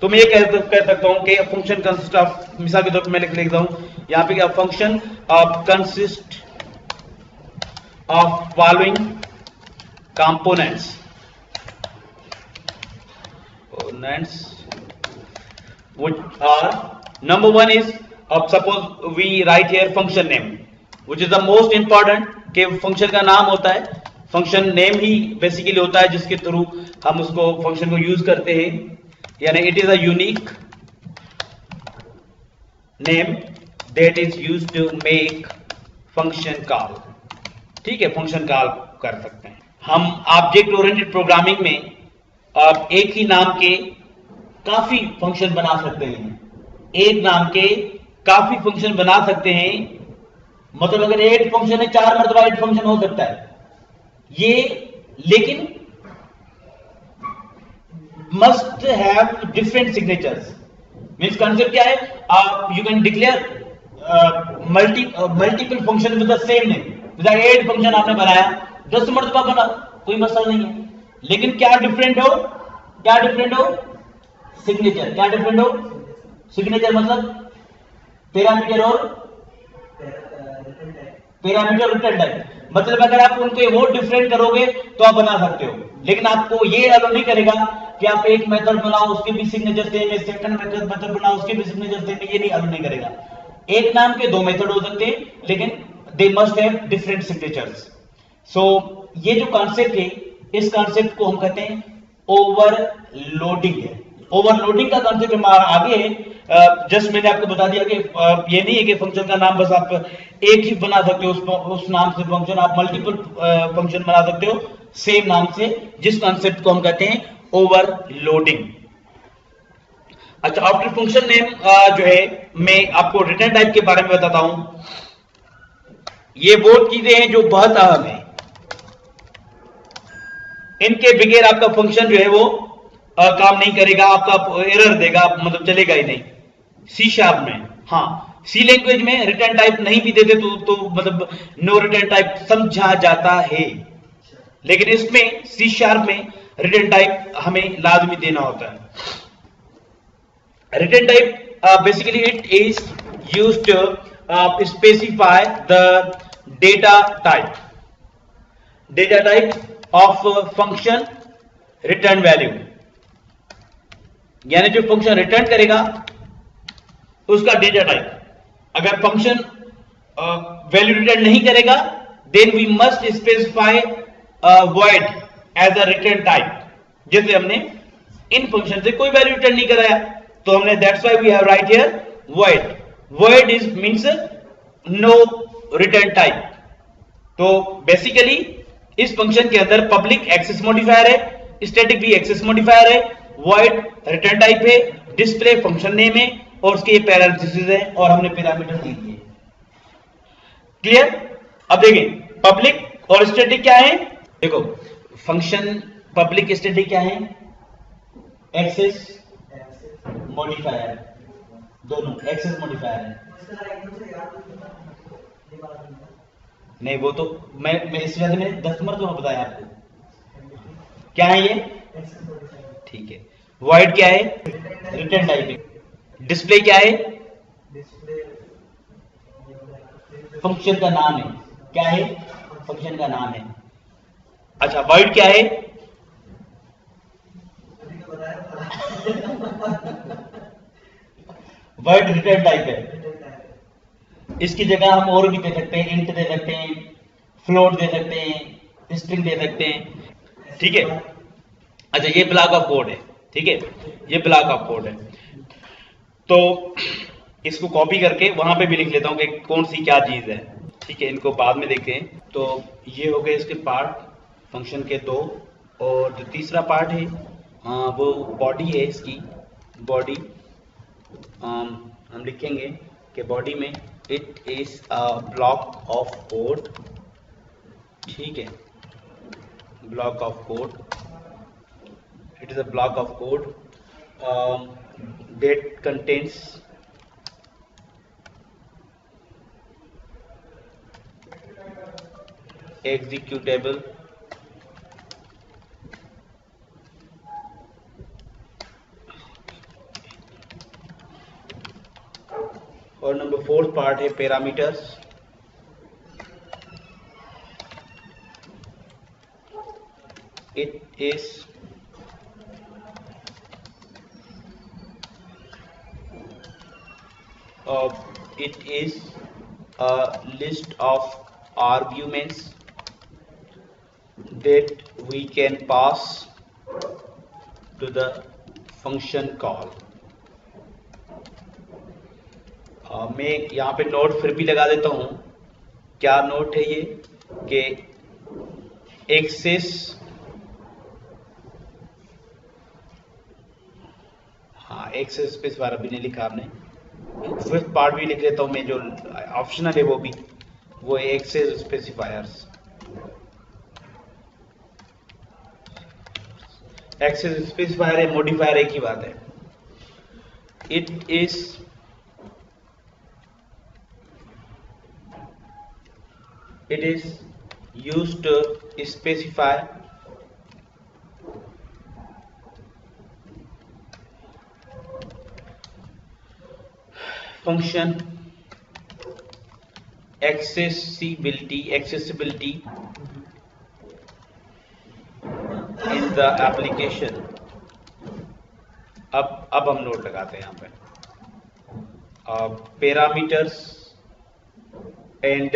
A: तो मैं ये कह सकता हूं कि फंक्शन कंसिस्ट ऑफ, मिसाल के तौर पर मैं लिखता हूं यहां पे क्या, function consist of following components which are, number one is, suppose we write here function name, which is the most important, कि फंक्शन का नाम होता है, फंक्शन नेम ही बेसिकली होता है जिसके थ्रू हम उसको फंक्शन को यूज करते हैं, यानी it is a unique name that is used to make function call। ठीक है, फंक्शन कॉल कर सकते हैं हम। ऑब्जेक्ट ओरिएंटेड प्रोग्रामिंग में आप एक ही नाम के काफी फंक्शन बना सकते हैं, एक नाम के काफी फंक्शन बना सकते हैं। मतलब अगर 8 फंक्शन है, 4 मरतबा 8 फंक्शन हो सकता है ये, लेकिन must have different signatures. Means concept क्या है, आप you can declare multiple function with the same name. 8 function आपने बनाया, 10 मरतबा बना, कोई मसला नहीं है, लेकिन क्या डिफरेंट हो, क्या डिफरेंट हो, सिग्नेचर। क्या डिफरेंट हो, सिग्नेचर। मतलब पैरामीटर और पैरामीटर रिटर्न टाइप। मतलब अगर आप उनको वो डिफरेंट करोगे तो आप बना सकते हो, लेकिन आपको ये अलाउ नहीं करेगा कि आप एक मेथड बनाओ उसके भी सिग्नेचर सेम है, सेकंड मेथड बनाओ उसके भी सिग्नेचर सेम है, ये नहीं अलाउ नहीं करेगा। एक नाम के 2 मेथड हो सकते हैं, लेकिन they must have different signatures. So ये जो कॉन्सेप्ट है, इस कॉन्सेप्ट को हम कहते हैं ओवरलोडिंग है। ओवरलोडिंग का कॉन्सेप्ट हमारा आगे है। जस्ट मैंने आपको बता दिया कि ये नहीं है कि फंक्शन का नाम बस आप एक ही बना सकते हो, उस नाम से फंक्शन, आप मल्टीपल फंक्शन बना सकते हो सेम नाम से, जिस कॉन्सेप्ट को हम कहते हैं ओवरलोडिंग। अच्छा, आफ्टर फंक्शन नेम जो है मैं आपको रिटर्न टाइप के बारे में बताता हूं। ये वो चीजें हैं जो बहुत अहम है, इनके बगैर आपका फंक्शन जो है वो काम नहीं करेगा, आपका एरर देगा, मतलब चलेगा ही नहीं। सी शार्प में, हाँ सी लैंग्वेज में रिटर्न टाइप नहीं भी देते तो मतलब नो रिटर्न टाइप समझा जाता है, लेकिन इसमें सी शार्प में रिटर्न टाइप हमें लाजमी देना होता है। Return type basically it is used to specify the data type of function return value. यानी जो फंक्शन रिटर्न करेगा उसका डेटा टाइप। अगर फंक्शन वैल्यू रिटर्न नहीं करेगा then we must specify void as a return type. जैसे हमने इन function से कोई वैल्यू रिटर्न नहीं कराया तो हमने that's why we have write here void. Void is means no return type. तो बेसिकली इस फंक्शन के अंदर पब्लिक एक्सेस मॉडिफायर है, स्टैटिक भी एक्सेस मॉडिफायर है, वॉइड रिटर्न टाइप है, डिस्प्ले फंक्शन नेम है और उसके ये पैरेंथेसिस है और हमने पैरामीटर दे दिए। क्लियर? अब देखें पब्लिक और स्टैटिक क्या है। देखो फंक्शन पब्लिक स्टैटिक क्या है, एक्सेस मॉडिफायर, दोनों एक्सेस मॉडिफायर है। नहीं वो तो मैं इस वजह में 10 मरतबा बताया आपको क्या है ये, ठीक है। वॉइड क्या है, रिटर्न टाइप है। डिस्प्ले क्या है, फंक्शन का नाम है। क्या है, फंक्शन का नाम है। अच्छा वॉइड क्या है, वॉइड रिटर्न टाइप है। इसकी जगह हम और भी दे सकते हैं, इंट दे सकते हैं, फ्लोट दे सकते हैं, स्ट्रिंग दे सकते हैं, ठीक है। अच्छा ये ब्लॉक ऑफ कोड है, ठीक है, ये ब्लॉक ऑफ कोड है। तो इसको कॉपी करके वहां पे भी लिख लेता हूं कि कौन सी क्या चीज है, ठीक है। इनको बाद में देखते हैं। तो ये हो गए इसके पार्ट फंक्शन के 2, और जो तीसरा पार्ट है वो बॉडी है। इसकी बॉडी हम लिखेंगे कि बॉडी में it is a block of code, ठीक है, block of code. It is a block of code that contains executable और नंबर 4th पार्ट है parameters. It is a list of arguments that we can pass to the function call। मैं यहाँ पे note फिर भी लगा देता हूँ। क्या नोट है ये कि एक्सेस, हाँ एक्सेस स्पेसिफायर अभी नहीं लिखा आपने, फिफ्थ पार्ट भी लिख लेता हूँ मैं, जो ऑप्शनल है वो एक्सेस स्पेसिफायर्स। एक्सेस स्पेसिफायर है, मॉडिफायर एक ही बात है। it is used to specify function accessibility in the application। अब हम नोट लगाते हैं यहाँ पे, पैरामीटर्स एंड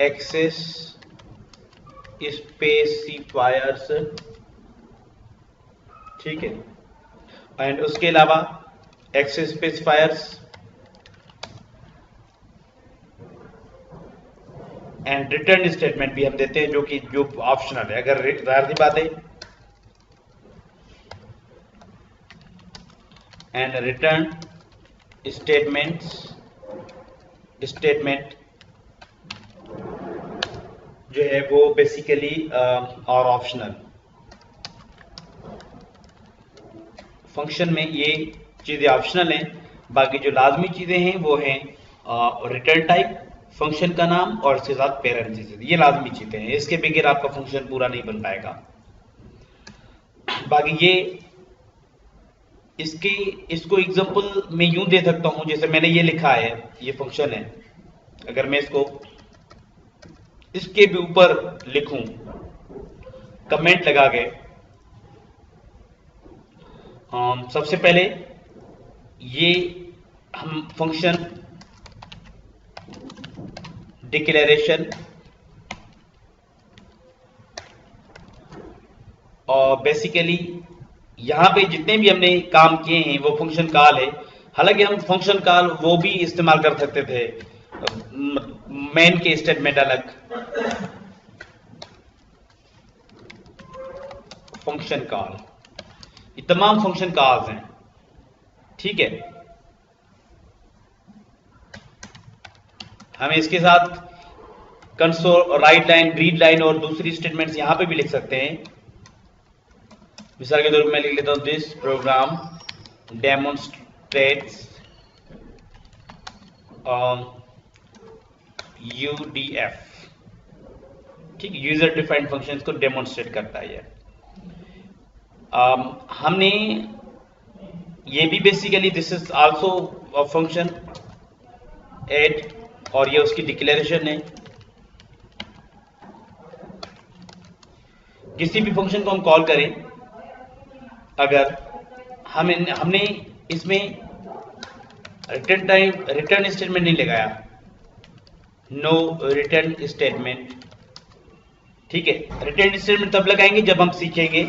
A: एक्सेस स्पेसिफायर्स, ठीक है। एंड उसके अलावा access specifiers and return statement भी हम देते हैं, जो ऑप्शनल है। अगर जाहिर सी बात है, एंड रिटर्न स्टेटमेंट जो है वो बेसिकली और ऑप्शनल। फंक्शन में ये चीजें ऑप्शनल हैं, बाकी जो लाजमी चीजें हैं वो हैं रिटर्न टाइप, फंक्शन का नाम और इसके साथ पैरेंथेसिस, ये लाजमी चीजें हैं। इसके बगैर आपका फंक्शन पूरा नहीं बन पाएगा। बाकी ये इसको एग्जांपल मैं यूं दे सकता हूं, जैसे मैंने ये लिखा है, ये फंक्शन है। अगर मैं इसके भी ऊपर लिखूं कमेंट लगा के, सबसे पहले ये हम फंक्शन डिक्लेरेशन और बेसिकली यहां पे जितने भी हमने काम किए हैं वो फंक्शन कॉल है। हालांकि हम फंक्शन कॉल वो भी इस्तेमाल कर सकते थे, मेन के स्टेटमेंट अलग, फंक्शन कॉल, ये तमाम फंक्शन कॉल्स हैं, ठीक है। हमें इसके साथ console, right line, read line और दूसरी स्टेटमेंट्स यहां पे भी लिख सकते हैं। मिसाल के तौर पर मैं लिख लेता हूं, दिस प्रोग्राम डेमोन्स्ट्रेट्स UDF, ठीक, यूजर डिफाइंड फंक्शंस को डेमोन्स्ट्रेट करता है ये। हमने ये भी basically this is also a function add, और ये उसकी डिक्लेरेशन है। किसी भी फंक्शन को हम कॉल करें, अगर हमने इसमें रिटर्न स्टेटमेंट नहीं लगाया, नो रिटर्न स्टेटमेंट, ठीक है। रिटर्न स्टेटमेंट तब लगाएंगे जब हम सीखेंगे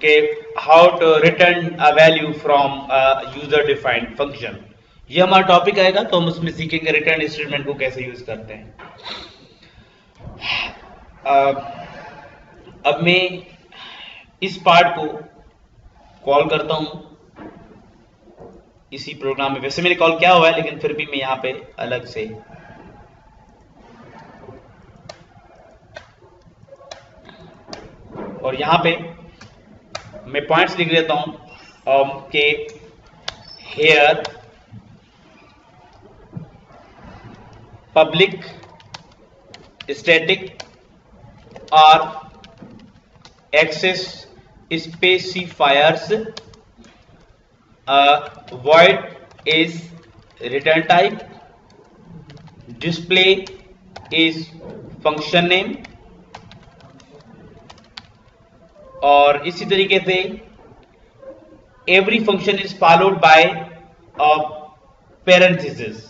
A: कि how to return a value from user defined function. ये हमारा टॉपिक आएगा तो हम उसमें सीखेंगे रिटर्न स्टेटमेंट को कैसे यूज करते हैं। अब मैं इस पार्ट को कॉल करता हूं इसी प्रोग्राम में। वैसे मैंने कॉल किया हुआ है, लेकिन फिर भी मैं यहां पे अलग से और यहां पे मैं पॉइंट्स लिख लेता हूं कि हेयर पब्लिक स्टैटिक और access specifiers, void is return type, display is function name, और इसी तरीके से every function is followed by a parenthesis।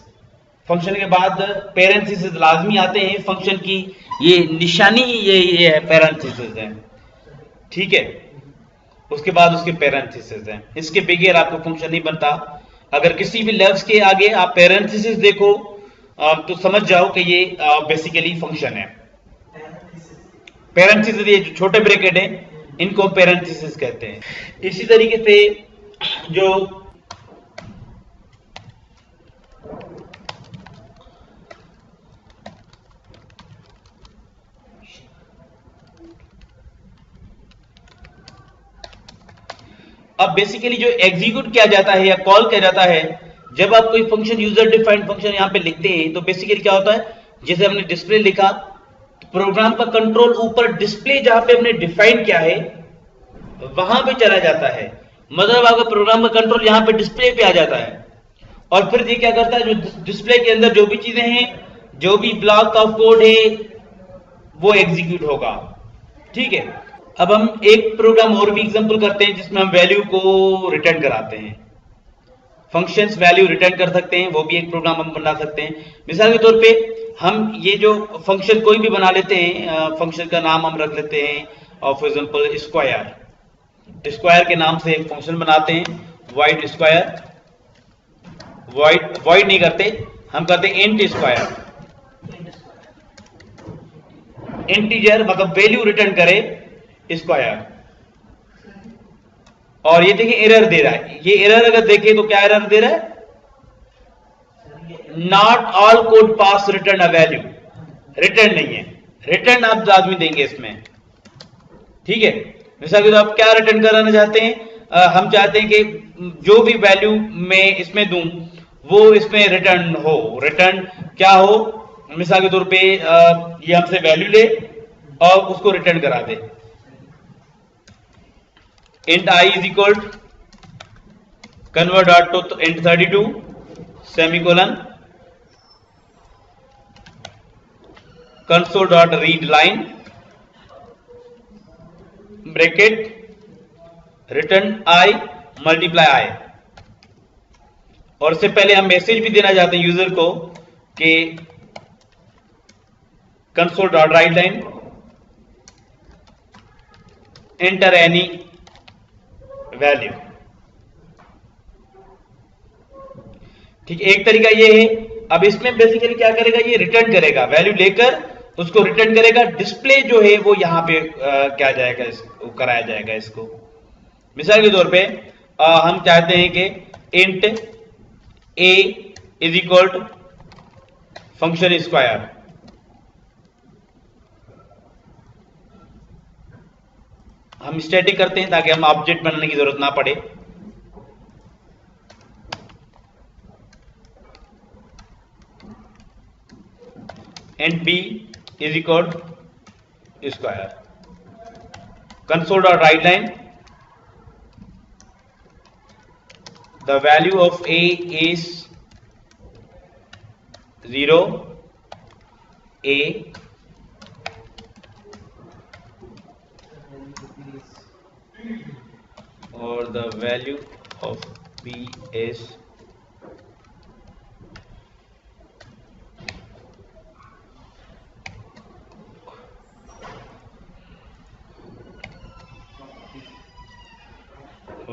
A: Function के बाद parenthesis लाजमी आते हैं, फंक्शन की ये निशानी ये है, parenthesis है, ठीक है। उसके बाद उसके पैरेंथेसिस है, इसके बगैर आपको फंक्शन नहीं बनता। अगर किसी भी लफ्ज के आगे आप पैरेंथेसिस देखो तो समझ जाओ कि ये बेसिकली फंक्शन है। पैरेंथेसिस, ये जो छोटे ब्रैकेट है इनको पैरेंथेसिस कहते हैं। इसी तरीके से जो अब बेसिकली जो एग्जीक्यूट किया जाता है या कॉल किया जाता है, जब आप कोई फंक्शन यूजर डिफाइंड फंक्शन यहां पे लिखते हैं तो बेसिकली क्या होता है, जैसे हमने डिस्प्ले लिखा, प्रोग्राम का कंट्रोल ऊपर डिस्प्ले जहां पे हमने डिफाइन किया है वहां पे चला जाता है। मतलब आपका प्रोग्राम का कंट्रोल यहां पे डिस्प्ले पे आ जाता है और फिर ये क्या करता है, जो डिस्प्ले के अंदर जो भी चीजें हैं, जो भी ब्लॉक ऑफ कोड है वो एग्जीक्यूट होगा। ठीक है, अब हम एक प्रोग्राम और भी एग्जांपल करते हैं जिसमें हम वैल्यू को रिटर्न कराते हैं। फंक्शंस वैल्यू रिटर्न कर सकते हैं, वो भी एक प्रोग्राम हम बना सकते हैं। मिसाल के तौर पे हम ये जो फंक्शन कोई भी बना लेते हैं, फंक्शन का नाम हम रख लेते हैं फॉर एग्जांपल स्क्वायर। स्क्वायर के नाम से एक फंक्शन बनाते हैं, वॉइड स्क्वायर। वॉइड नहीं करते, हम करते हैं इंट स्क्वायर। इंटीजर मतलब वैल्यू रिटर्न करे स्क्वायर। और ये देखिए एरर दे रहा है, ये एरर अगर देखें तो क्या एरर दे रहा है, not all code pass return a value. Return नहीं है, रिटर्न आप लाजमी देंगे इसमें। ठीक है, मिसाल के तो आप क्या रिटर्न कराना चाहते हैं, हम चाहते हैं कि जो भी वैल्यू मैं इसमें दूं वो इसमें रिटर्न हो। रिटर्न क्या हो, मिसाल के तौर पे ये हमसे वैल्यू ले और उसको रिटर्न करा दे। int I is equal to convert dot to int 32 semicolon console dot read line bracket return I multiply I। और इससे पहले हम मैसेज भी देना चाहते हैं यूजर को कि console dot write line enter any value. ठीक, एक तरीका ये है। अब इसमें बेसिकली क्या करेगा, ये रिटर्न करेगा वैल्यू लेकर, उसको रिटर्न करेगा। डिस्प्ले जो है वो यहां पे क्या जाएगा, इसको कराया जाएगा इसको। मिसाल के तौर पे हम चाहते हैं कि int a is equal to function square. हम स्टैटिक करते हैं ताकि हम ऑब्जेक्ट बनाने की जरूरत ना पड़े। And b is equal square. Console dot write line the value of a is 0 a or the value of b is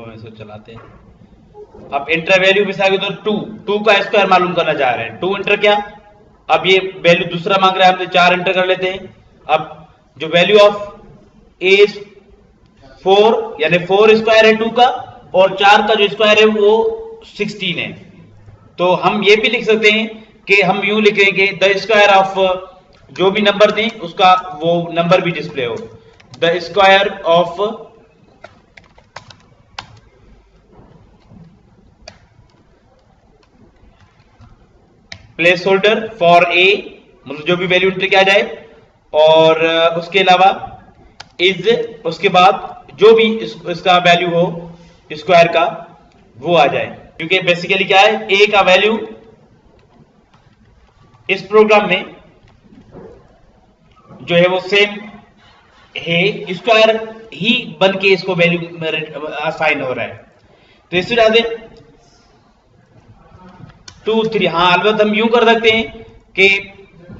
A: इसको चलाते हैं। अब इंटर वैल्यू मिसाल के तो 2 का स्क्वायर मालूम करना चाह रहे हैं। 2 इंटर क्या, अब ये वैल्यू दूसरा मांग रहा है हमसे, 4 इंटर कर लेते हैं। अब जो वैल्यू ऑफ ए 4 यानी 4 स्क्वायर है 2 का, और 4 का जो स्क्वायर है वो 16 है। तो हम ये भी लिख सकते हैं कि हम यूं लिखेंगे द स्क्वायर ऑफ जो भी नंबर दें उसका वो नंबर भी डिस्प्ले हो। The square of place holder for a, मतलब जो भी वैल्यू इंटर किया जाए, और उसके अलावा इज, उसके बाद जो भी इसका वैल्यू हो स्क्वायर का वो आ जाए। क्योंकि बेसिकली क्या है, ए का वैल्यू इस प्रोग्राम में जो है वो सेम है, स्क्वायर ही बन के इसको वैल्यू असाइन हो रहा है। तो इस वजह से 2 3, हाँ अलबत्त हम यूं कर सकते हैं कि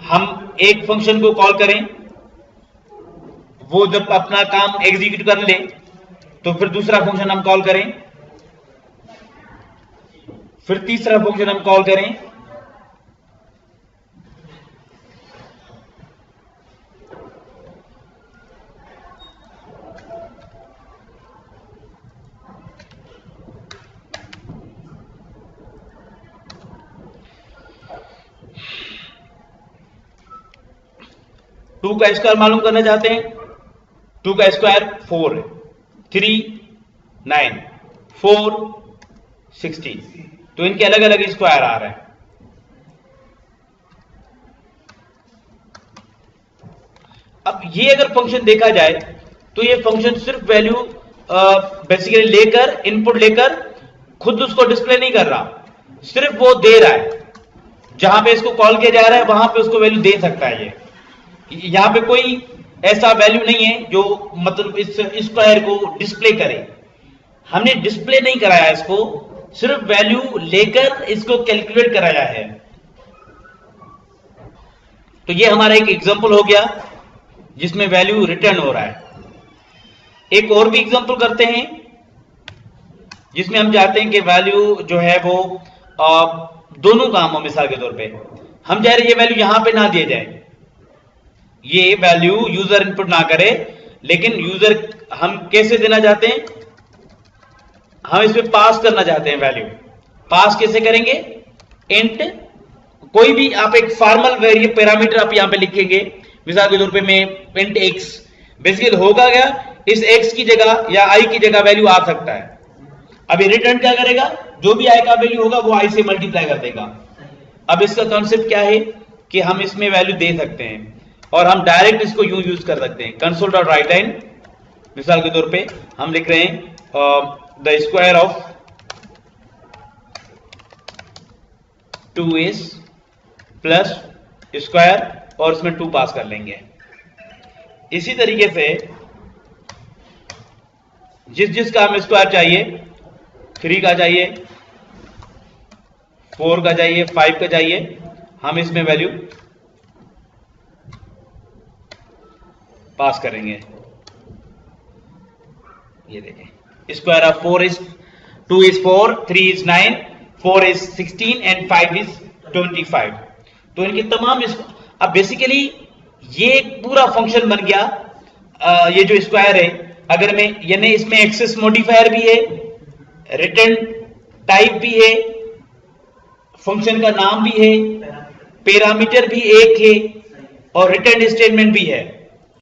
A: हम एक फंक्शन को कॉल करें, वो जब अपना काम एग्जीक्यूट कर ले तो फिर दूसरा फंक्शन हम कॉल करें, फिर तीसरा फंक्शन हम कॉल करें। टू का स्क्वायर मालूम करना चाहते हैं। 2 का स्क्वायर 4 है, 3 9 4 16, तो इनके अलग अलग स्क्वायर आ रहे हैं। अब ये अगर फंक्शन देखा जाए तो ये फंक्शन सिर्फ वैल्यू बेसिकली लेकर, इनपुट लेकर खुद उसको डिस्प्ले नहीं कर रहा, सिर्फ वो दे रहा है। जहां पे इसको कॉल किया जा रहा है वहां पे उसको वैल्यू दे सकता है। ये यहां पे कोई ऐसा वैल्यू नहीं है जो मतलब इस स्क्वायर को डिस्प्ले करे। हमने डिस्प्ले नहीं कराया इसको, सिर्फ वैल्यू लेकर इसको कैलकुलेट कराया है। तो ये हमारा एक एग्जांपल हो गया जिसमें वैल्यू रिटर्न हो रहा है। एक और भी एग्जांपल करते हैं जिसमें हम चाहते हैं कि वैल्यू जो है वो दोनों काम हो। मिसाल के तौर पे हम चाह रहे हैं ये वैल्यू यहां पे ना दिए जाए, ये वैल्यू यूजर इनपुट ना करे, लेकिन यूजर हम कैसे देना चाहते हैं, हम इसमें पास करना चाहते हैं वैल्यू। पास कैसे करेंगे, इंट कोई भी आप एक फॉर्मल वेरिएबल पैरामीटर आप यहां पे लिखेंगे। मिसाल के तौर पे मैं इंट x, बेसिकली होगा क्या, इस x की जगह या i की जगह वैल्यू आ सकता है। अभी रिटर्न क्या करेगा, जो भी i का वैल्यू होगा वो i से मल्टीप्लाई कर देगा। अब इसका कॉन्सेप्ट क्या है कि हम इसमें वैल्यू दे सकते हैं और हम डायरेक्ट इसको यूज कर सकते हैं। कंसोल डॉट राइट लाइन, मिसाल के तौर पे हम लिख रहे हैं the square of 2s plus square और इसमें 2 पास कर लेंगे। इसी तरीके से जिस का हमें स्क्वायर चाहिए, 3 का चाहिए, 4 का चाहिए, 5 का चाहिए, हम इसमें वैल्यू पास करेंगे। ये देखें, square of 4 is 2 is 4, 3 is 9, 4 is 16 and 5 is 25। तो इनके तमाम अब बेसिकली ये एक पूरा फंक्शन बन गया। ये जो स्क्वायर है, अगर मैं यानी इसमें एक्सेस मॉडिफायर भी है, रिटर्न टाइप भी है, फंक्शन का नाम भी है, पैरामीटर भी एक है और रिटर्न स्टेटमेंट भी है।